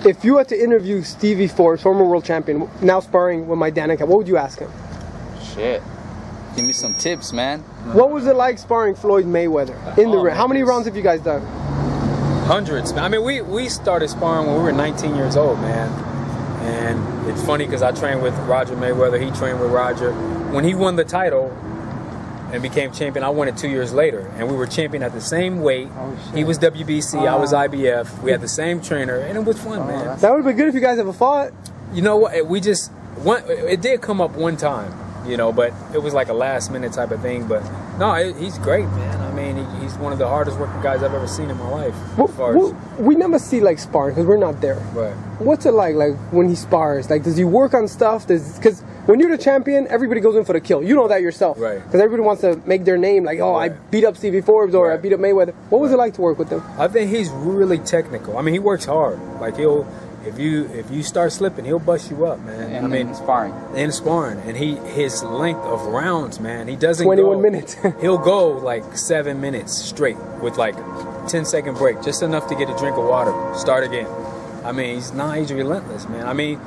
If you had to interview Stevie Forbes, former world champion, now sparring with my Danica, what would you ask him? Shit. Give me some tips, man. What was it like sparring Floyd Mayweather in the ring? How many rounds have you guys done? Hundreds. I mean, we started sparring when we were 19 years old, man. And it's funny because I trained with Roger Mayweather. He trained with Roger. When he won the title and became champion, I won it 2 years later. And we were champion at the same weight. He was WBC, I was IBF. We had the same trainer, and it was fun, man. That would have been good if you guys ever fought. You know what? It did come up one time, you know, but it was like a last minute type of thing. But no, he's great, man. I mean, he's one of the hardest working guys I've ever seen in my life. We never see like sparring because we're not there. Right. What's it like when he spars? Like, does he work on stuff? Because when you're the champion, everybody goes in for the kill. You know that yourself. Right. Because everybody wants to make their name. Like, oh, right. I beat up Stevie Forbes or I beat up Mayweather. What was it like to work with him? I think he's really technical. I mean, he works hard. Like if you start slipping, he'll bust you up, man. And in sparring. In sparring. And his length of rounds, man, he doesn't 21 minutes. He'll go like 7 minutes straight with like 10-second break, just enough to get a drink of water, start again. I mean, he's relentless, man. I mean,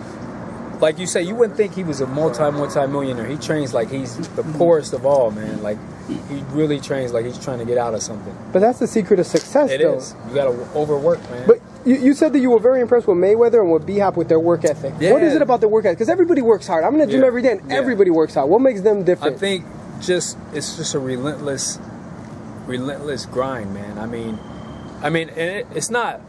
like you say, you wouldn't think he was a multi-millionaire. He trains like he's the poorest of all, man. Like, he really trains like he's trying to get out of something. But that's the secret of success, It though. is. You got to overwork, man. But you said that you were very impressed with Mayweather and with B-Hop with their work ethic. Yeah. What is it about their work ethic? Because everybody works hard. I'm in the gym every day, and everybody works hard. What makes them different? I think it's just a relentless grind, man. I mean, and it's not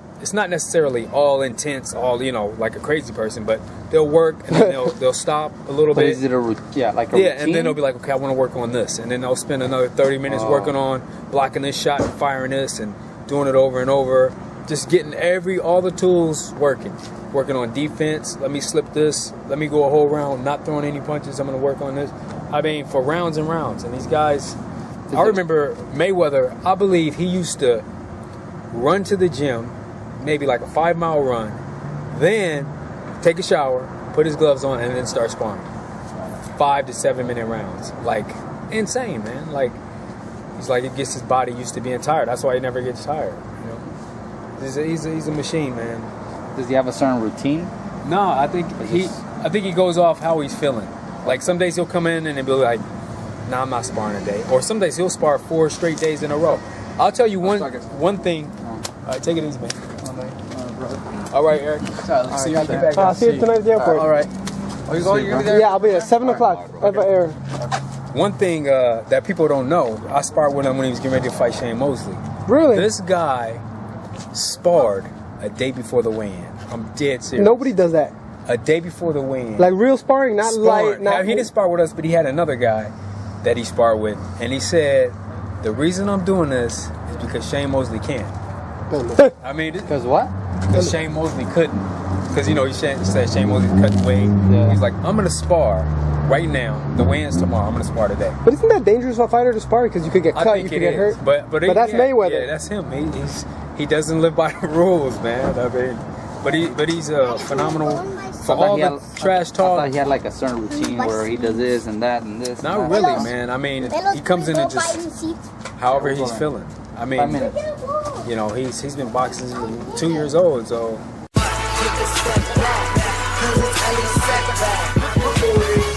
necessarily all intense, all, you know, like a crazy person, but they'll work and then they'll stop a little bit. Is it like a routine? And then they'll be like, okay, I want to work on this, and then they'll spend another 30 minutes working on blocking this shot and firing this and doing it over and over, just getting all the tools working on defense. Let me slip this, let me go a whole round not throwing any punches, I'm going to work on this. I mean, for rounds and rounds. And these guys, I remember Mayweather, I believe he used to run to the gym, maybe like a 5-mile run, then take a shower, put his gloves on, and then start sparring. 5 to 7 minute rounds. Like, insane, man. Like, he's like, it gets his body used to being tired. That's why he never gets tired, you know. He's a machine, man. Does he have a certain routine? No, I think he goes off how he's feeling. Like, some days he'll come in and he'll be like, nah, I'm not sparring today. Or some days he'll spar 4 straight days in a row. I'll tell you one thing. All right, take it easy, man. All right, Eric. See you back. I'll see you tonight at the airport. All right. Are you going? You're there? Yeah, I'll be there. 7 o'clock. Air. One thing that people don't know, I sparred with him when he was getting ready to fight Shane Mosley. Really? This guy sparred a day before the weigh-in. I'm dead serious. Nobody does that. A day before the weigh-in. Like real sparring, not light. Now, he didn't spar with us, but he had another guy that he sparred with, and he said, the reason I'm doing this is because Shane Mosley can't. I mean, because what? Because Shane Mosley couldn't. Because, you know, he said Shane Mosley cut weight. Yeah. He's like, I'm going to spar right now. The weigh-in's tomorrow. I'm going to spar today. But isn't that dangerous for a fighter to spar? Because you could get cut, you could get hurt. But that's Mayweather. Yeah, that's him. He doesn't live by the rules, man. I mean, but he's a phenomenal. For all the trash talk. I thought he had like a certain routine where he does this and that and this. Not really, man. I mean, he comes in and just however he's feeling. I mean, you know, he's been boxing since 2 years old, so.